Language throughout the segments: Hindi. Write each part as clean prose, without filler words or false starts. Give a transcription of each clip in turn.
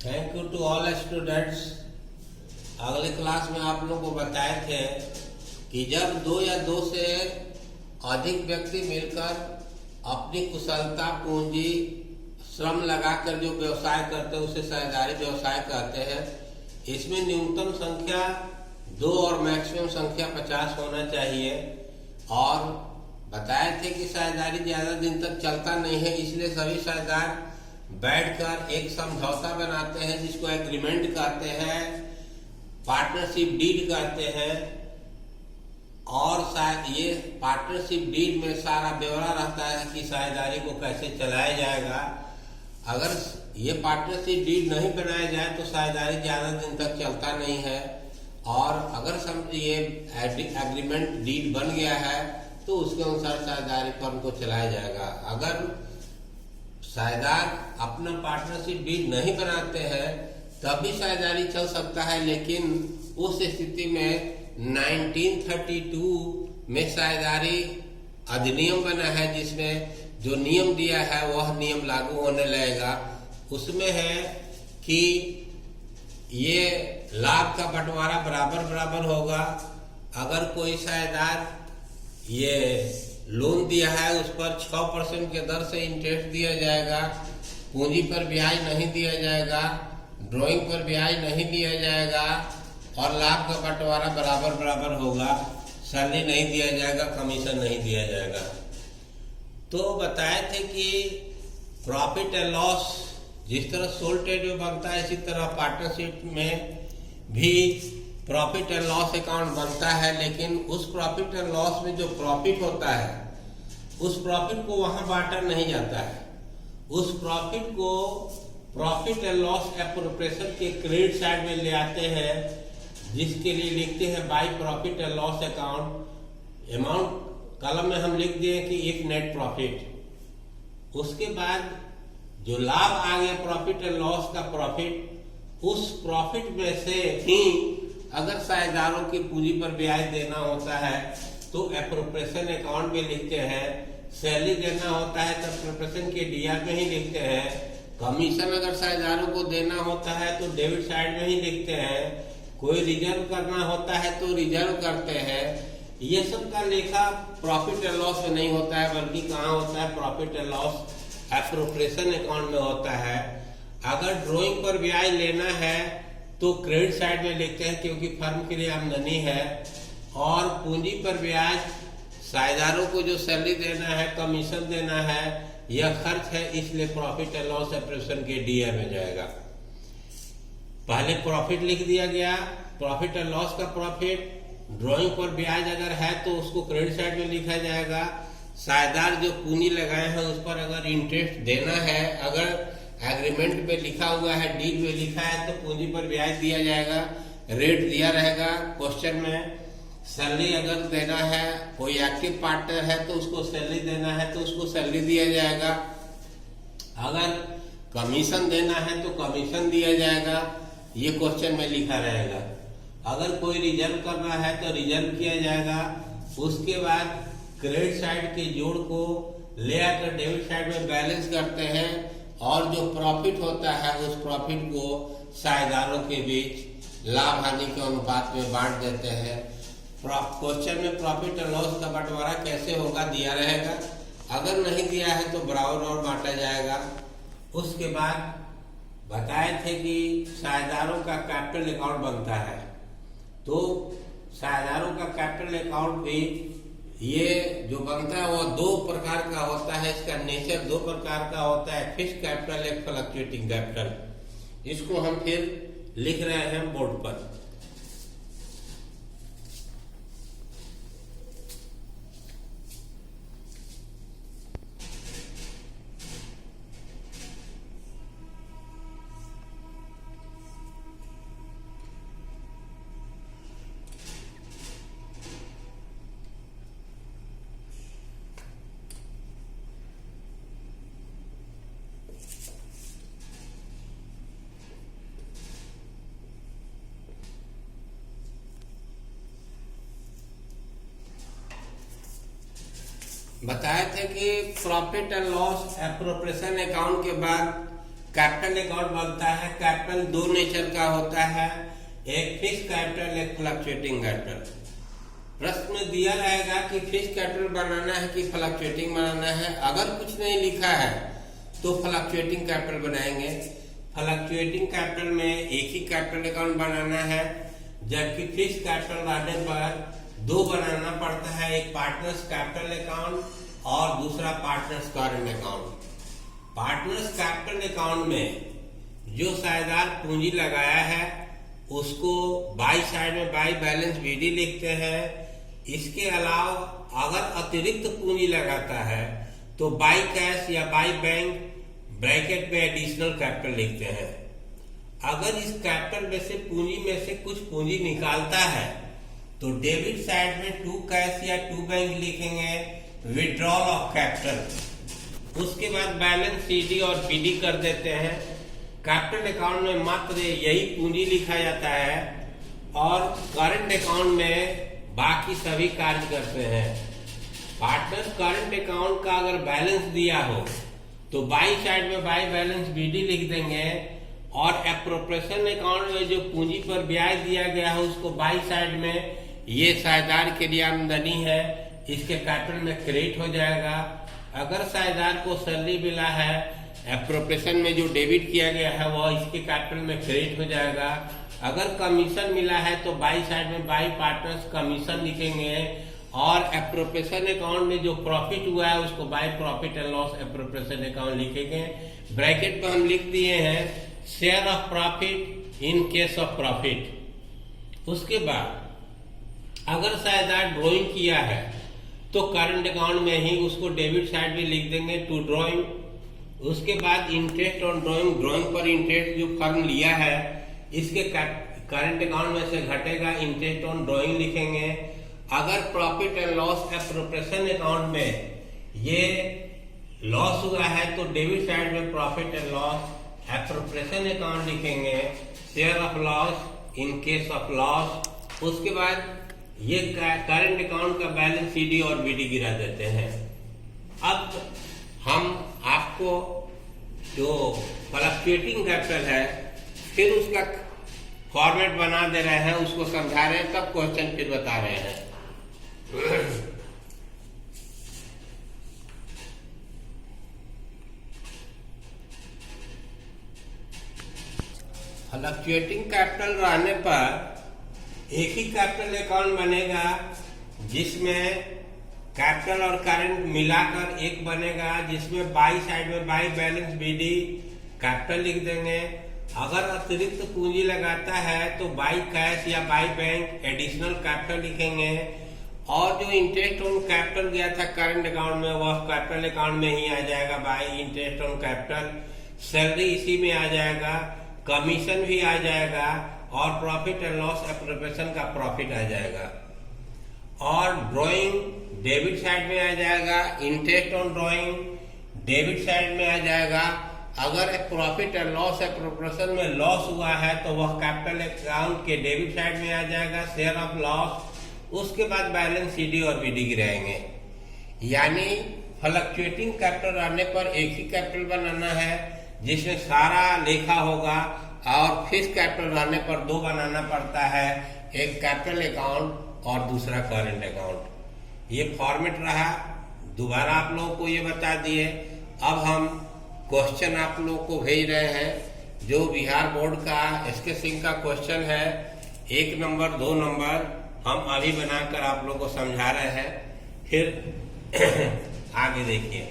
Thank you to all students. अगले क्लास में आप लोगों को बताए थे कि जब दो या दो से अधिक व्यक्ति मिलकर अपनी कुशलता, पूंजी, श्रम लगाकर जो व्यवसाय करते हैं उसे साझेदारी व्यवसाय कहते हैं। इसमें न्यूनतम संख्या 2 और मैक्सिमम संख्या 50 होना चाहिए। और बताए थे कि साझेदारी ज्यादा दिन तक चलता नहीं है, इसलिए सभी साझेदार बैठकर एक समझौता बनाते हैं जिसको एग्रीमेंट कहते हैं, पार्टनरशिप डीड कहते हैं। और ये पार्टनरशिप डीड में सारा ब्यौरा रहता है कि साझेदारी को कैसे चलाया जाएगा। अगर ये पार्टनरशिप डीड नहीं बनाया जाए तो साझेदारी ज्यादा दिन तक चलता नहीं है। और अगर ये एग्रीमेंट डीड बन गया है तो उसके अनुसार साझेदारी फर्म को चलाया जाएगा। अगर साझेदार अपना पार्टनरशिप डीड नहीं बनाते हैं तब भी साझेदारी चल सकता है, लेकिन उस स्थिति में 1932 में साझेदारी अधिनियम बना है जिसमें जो नियम दिया है वह नियम लागू होने लगेगा। उसमें है कि ये लाभ का बंटवारा बराबर बराबर होगा। अगर कोई साझेदार ये लोन दिया है उस पर 6% के दर से इंटरेस्ट दिया जाएगा, पूंजी पर ब्याज नहीं दिया जाएगा, ड्राइंग पर ब्याज नहीं दिया जाएगा और लाभ का बंटवारा बराबर बराबर होगा। सैलरी नहीं दिया जाएगा, कमीशन नहीं दिया जाएगा। तो बताए थे कि प्रॉफिट एंड लॉस जिस तरह सोल ट्रेड में बनता है इसी तरह पार्टनरशिप में भी प्रॉफिट एंड लॉस अकाउंट बनता है। लेकिन उस प्रॉफिट एंड लॉस में जो प्रॉफिट होता है उस प्रॉफिट को वहां बांटा नहीं जाता है। उस प्रॉफिट को प्रॉफिट एंड लॉस एप्रोप्रिएशन के क्रेडिट साइड में ले आते हैं, जिसके लिए लिखते हैं by profit and loss account. Amount column में हम लिख दिए कि एक नेट प्रॉफिट। उसके बाद जो लाभ आ गया प्रॉफिट एंड लॉस का प्रॉफिट, उस प्रॉफिट में से ही अगर साझेदारों की पूंजी पर ब्याज देना होता है तो एप्रोप्रिएशन अकाउंट में लिखते हैं। सैलरी देना होता है तो एप्रोप्रिएशन के डीआर में ही लिखते हैं। कमीशन अगर साझेदारों को देना होता है तो डेबिट साइड में ही लिखते हैं। कोई रिजर्व करना होता है तो रिजर्व करते हैं। ये सब का लेखा प्रॉफिट एंड लॉस में नहीं होता है, बल्कि कहाँ होता है, profit and loss appropriation account में होता है। अगर ड्राइंग पर ब्याज लेना है तो क्रेडिट साइड में लिखते हैं क्योंकि फर्म के लिए आमदनी है। और पूंजी पर ब्याज साझेदारों को जो सैलरी देना है, कमीशन देना है, यह खर्च है, इसलिए प्रॉफिट एंड लॉस एप्रोप्रिएशन के डीआर में जाएगा। पहले प्रॉफिट लिख दिया गया, प्रॉफिट एंड लॉस का प्रॉफिट। ड्राइंग पर ब्याज अगर है तो उसको क्रेडिट साइड में लिखा जाएगा। साझेदार जो पूंजी लगाए हैं उस पर अगर इंटरेस्ट देना है, अगर एग्रीमेंट में लिखा हुआ है, डील में लिखा है तो पूंजी पर ब्याज दिया जाएगा, रेट दिया रहेगा। क्वेश्चन में सैलरी अगर देना है, कोई एक्टिव पार्टनर है तो उसको सैलरी देना है तो उसको सैलरी दिया जाएगा। अगर कमीशन देना है तो कमीशन दिया जाएगा, ये क्वेश्चन में लिखा रहेगा। अगर कोई रिजर्व करना है तो रिजर्व किया जाएगा। उसके बाद क्रेडिट साइड के जोड़ को ले आकर डेबिट साइड में बैलेंस करते हैं और जो प्रॉफिट होता है उस प्रॉफिट को साझेदारों के बीच लाभ हानि के अनुपात में बांट देते हैं। क्वेश्चन में प्रॉफिट एंड लॉस का बंटवारा कैसे होगा दिया रहेगा। अगर नहीं दिया है तो बराबर और बांटा जाएगा। उसके बाद बताए थे कि साझेदारों का कैपिटल अकाउंट बनता है, तो साझेदारों का कैपिटल अकाउंट भी ये जो बनता है वो 2 प्रकार का होता है। इसका नेचर 2 प्रकार का होता है, फिक्स्ड कैपिटल, एक फ्लक्चुएटिंग कैपिटल। इसको हम फिर लिख रहे हैं बोर्ड पर। बताए थे कि profit and loss appropriation account के बाद कैपिटल अकाउंट बनता है। कैपिटल दो नेचर का होता है, एक फिक्स कैपिटल, एक फ्लक्चुएटिंग कैपिटल। प्रश्न में दिया रहेगा कि फिक्स कैपिटल बनाना है कि फ्लक्चुएटिंग बनाना है। अगर कुछ नहीं लिखा है तो फ्लक्चुएटिंग कैपिटल बनाएंगे। फ्लक्चुएटिंग कैपिटल में एक ही कैपिटल अकाउंट बनाना है, जबकि फिक्स कैपिटल रहने पर दो बनाना पड़ता है, एक पार्टनर्स कैपिटल अकाउंट और दूसरा partners current account. Partners capital account में जो साझेदार पूंजी लगाया है उसको बाई साइड में बाई बैलेंस बीडी लिखते हैं। इसके अलावा अगर अतिरिक्त पूंजी लगाता है तो बाई कैश या बाई बैंक ब्रैकेट में एडिशनल कैपिटल लिखते हैं। अगर इस कैपिटल में से पूंजी में से कुछ पूंजी निकालता है तो डेबिट साइड में टू कैश या टू बैंक लिखेंगे, विड्रॉल ऑफ कैपिटल। उसके बाद बैलेंस सीडी और बीडी कर देते हैं। कैपिटल अकाउंट में मात्र यही पूंजी लिखा जाता है और करंट अकाउंट में बाकी सभी कार्य करते हैं। पार्टनर्स करंट अकाउंट का अगर बैलेंस दिया हो तो बाई साइड में बाई बैलेंस बीडी लिख देंगे और एप्रोप्रिएशन अकाउंट में जो पूंजी पर ब्याज दिया गया है उसको बाई साइड में, ये साझेदार के लिए आमदनी है, इसके कैपिटल में क्रेडिट हो जाएगा। अगर साझेदार को सैलरी मिला है, एप्रोप्रिएशन में जो डेबिट किया गया है वह इसके कैपिटल में क्रेडिट हो जाएगा। अगर कमीशन मिला है तो बाई साइड में बाई पार्टनर्स कमीशन लिखेंगे और एप्रोप्रिएशन अकाउंट में जो प्रॉफिट हुआ है उसको by profit and loss appropriation account लिखेंगे। ब्रैकेट में हम लिख दिए हैं share of profit in case of profit. उसके बाद अगर साझेदार ड्रॉइंग किया है तो करंट अकाउंट में ही उसको डेबिट साइड में लिख देंगे टू ड्रॉइंग। उसके बाद इंटरेस्ट ऑन ड्रॉइंग, ड्रॉइंग पर इंटरेस्ट जो फर्म लिया है इसके करंट अकाउंट में से घटेगा, इंटरेस्ट ऑन ड्रॉइंग लिखेंगे। अगर profit and loss appropriation account में ये लॉस हुआ है तो डेबिट साइड में profit and loss appropriation account लिखेंगे, share of loss in case of loss. उसके बाद ये करंट अकाउंट का बैलेंस सीडी और बीडी गिरा देते हैं। अब हम आपको जो फ्लक्चुएटिंग कैपिटल है फिर उसका फॉर्मेट बना दे रहे हैं, उसको समझा रहे हैं, तब क्वेश्चन फिर बता रहे हैं। फ्लक्चुएटिंग कैपिटल रहने पर एक ही कैपिटल अकाउंट बनेगा जिसमें कैपिटल और करंट मिलाकर एक बनेगा, जिसमें बाई साइड में बाई बैलेंस बीडी कैपिटल लिख देंगे। अगर अतिरिक्त पूंजी लगाता है तो बाई कैश या बाई बैंक एडिशनल कैपिटल लिखेंगे और जो इंटरेस्ट ऑन कैपिटल गया था करंट अकाउंट में वह कैपिटल अकाउंट में ही आ जाएगा by interest on capital. Salary इसी में आ जाएगा, कमीशन भी आ जाएगा और प्रॉफिट एंड लॉस एप्रोप्रिएशन का प्रॉफिट आ जाएगा। और ड्राइंग डेबिट साइड में आ जाएगा, interest on drawing debit side में आ जाएगा। अगर प्रॉफिट एंड लॉस एप्रोप्रिएशन में लॉस हुआ है तो वह कैपिटल अकाउंट के डेबिट साइड में आ जाएगा, शेयर ऑफ लॉस। उसके बाद बैलेंस सीडी और बीडी गिराएंगे। यानी फ्लक्चुएटिंग कैपिटल रहने पर एक ही कैपिटल बनाना है जिसमें सारा लेखा होगा और फिक्स कैपिटल रहने पर दो बनाना पड़ता है, एक कैपिटल अकाउंट और दूसरा करंट अकाउंट। ये फॉर्मेट रहा, दोबारा आप लोगों को ये बता दिए। अब हम क्वेश्चन आप लोगों को भेज रहे हैं जो बिहार बोर्ड का एसके सिंह का क्वेश्चन है, 1 नंबर 2 नंबर हम अभी बनाकर आप लोगों को समझा रहे हैं। फिर आगे देखिए।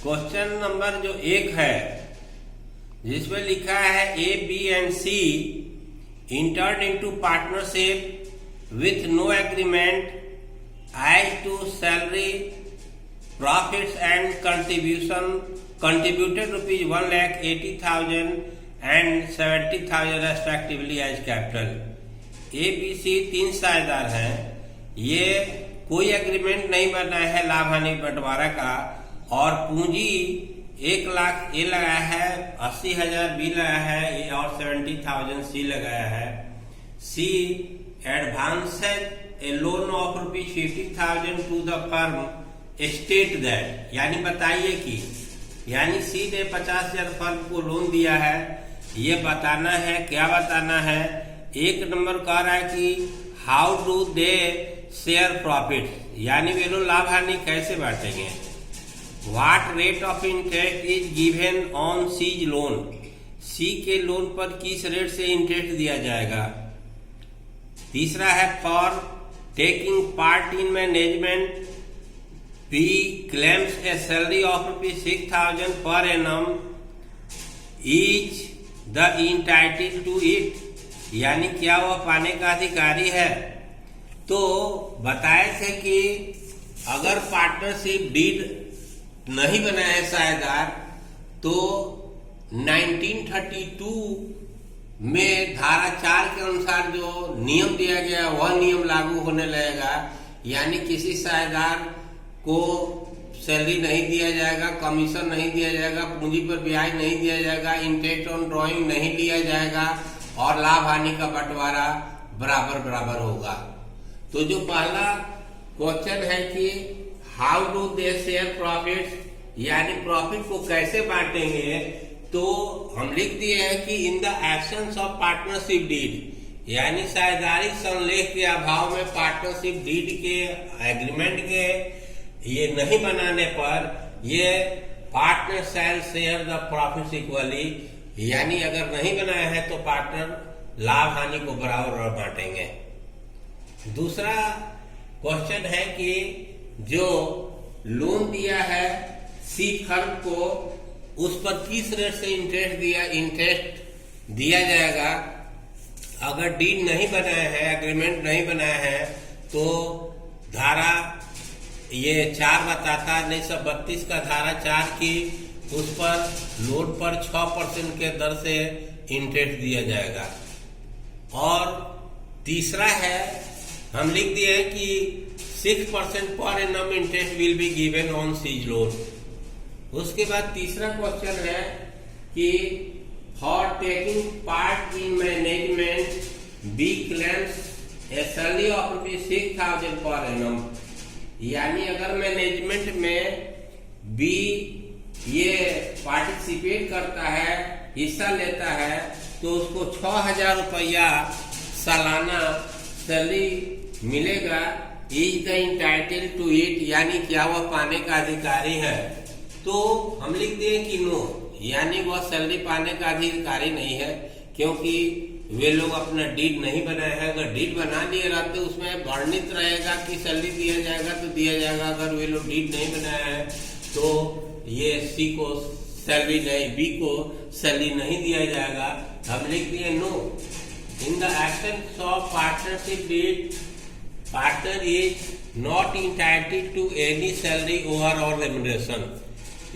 क्वेश्चन नंबर जो 1 है, जिसमें लिखा है A, B and C entered into partnership with no agreement as to salary, profits and contributed rupees 1,80,000 and 70,000 respectively as capital. A, B, C 3 साझेदार हैं। ये कोई एग्रीमेंट नहीं बना है लाभ हानि बंटवारा का, और पूंजी 1 लाख ए लगाया है, 80,000 बी लगाया है और 70,000 सी लगाया है। C advance a loan of ₹50,000 to the firm state that, यानी बताइए कि, यानी सी ने 50,000 फर्म को लोन दिया है। ये बताना है, क्या बताना है? 1 नंबर कह रहा है कि how do they share profit, यानी वे लोग लाभ हानि कैसे बांटेंगे। What rate of interest is given on seize loan, C के लोन पर किस रेट से इंटरेस्ट दिया जाएगा। तीसरा है for taking part in management B claims a salary of ₹6,000 per annum is the entitled to it, यानी क्या वह पाने का अधिकारी है। तो बताए थे कि अगर पार्टनरशिप डीड नहीं बनाया है साझेदार, तो 1932 में धारा 4 के अनुसार जो नियम दिया गया वह नियम लागू होने लगेगा। यानी किसी साझेदार को सैलरी नहीं दिया जाएगा, कमीशन नहीं दिया जाएगा, पूंजी पर ब्याज नहीं दिया जाएगा, इंटरेस्ट ऑन ड्रॉइंग नहीं लिया जाएगा, और लाभ हानि का बंटवारा बराबर बराबर होगा। तो जो पहला क्वेश्चन है कि how do they share profit, यानी प्रॉफिट को कैसे बांटेंगे, तो हम लिख दिए हैं कि in the absence of partnership deed, यानी साझेदारी संलेख के अभाव में पार्टनरशिप डीड के एग्रीमेंट के ये नहीं बनाने पर ये partner shall share the profit equally, यानी अगर नहीं बनाया है तो पार्टनर लाभ हानि को बराबर बांटेंगे। दूसरा क्वेश्चन है कि जो लोन दिया है सी फर्म को, उस पर किस रेट से इंटरेस्ट दिया जाएगा। अगर डीड नहीं बनाया है, एग्रीमेंट नहीं बनाया है, तो धारा ये 4 बताता 1932 का धारा 4 की, उस पर लोन पर 6% के दर से इंटरेस्ट दिया जाएगा। और तीसरा है, हम लिख दिए हैं कि 6% per annum interest will be given on seize loan. उसके बाद तीसरा क्वेश्चन है कि for taking part in management B claims a salary of ₹6,000 per annum, यानी अगर मैनेजमेंट में बी ये पार्टिसिपेट करता है, हिस्सा लेता है, तो उसको 6,000 रुपया सालाना सैलरी मिलेगा। Is the entitle to it, यानी क्या वह पाने का अधिकारी है। तो हम लिख दिए कि नो, यानी वह सैलरी पाने का अधिकारी नहीं है, क्योंकि वे लोग अपना डीड नहीं बनाए हैं। अगर डीड बना लिए रहते उसमें वर्णित रहेगा कि सैलरी दिया जाएगा तो दिया जाएगा। अगर वे लोग डीड नहीं बनाया है तो ये सी को सैलरी नहीं, बी को सैलरी नहीं दिया जाएगा। हम लिख दिए no, in the absence of partnership deed partner is not entitled to any salary over और रेम्युनरेशन,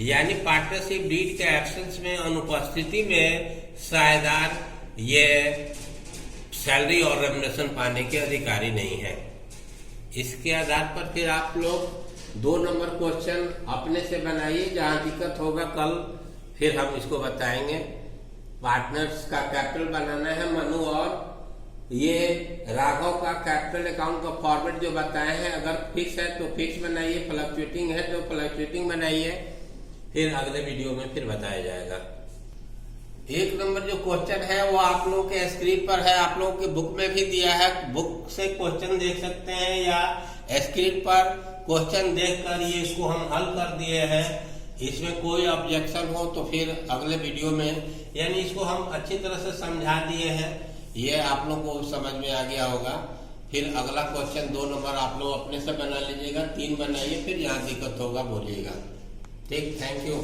यानी पार्टनरशिप डीड के एब्सेंस में, अनुपस्थिति में साझेदार ये सैलरी और रेम्युनरेशन पाने के अधिकारी नहीं है। इसके आधार पर फिर आप लोग 2 नंबर क्वेश्चन अपने से बनाइए, जहां दिक्कत होगा कल फिर हम इसको बताएंगे। पार्टनर्स का कैपिटल बनाना है मनु, और ये राघव का कैपिटल अकाउंट का फॉर्मेट जो बताए हैं, अगर फिक्स है तो फिक्स बनाइए, फ्लक्चुएटिंग है तो फ्लक्चुएटिंग बनाइए, फिर अगले वीडियो में फिर बताया जाएगा। 1 नंबर जो क्वेश्चन है वो आप लोगों के स्क्रीन पर है, आप लोगों की बुक में भी दिया है, बुक से क्वेश्चन देख सकते हैं या स्क्रीन पर क्वेश्चन देखकर ये इसको हम हल कर दिए हैं। इसमें कोई ऑब्जेक्शन हो तो फिर अगले वीडियो में, यानी इसको हम अच्छी तरह से समझा दिए हैं, ये आप लोग को समझ में आ गया होगा। फिर अगला क्वेश्चन 2 नंबर आप लोग अपने से बना लीजिएगा, 3 बनाइए, फिर यहाँ दिक्कत होगा बोलिएगा। ठीक, थैंक यू।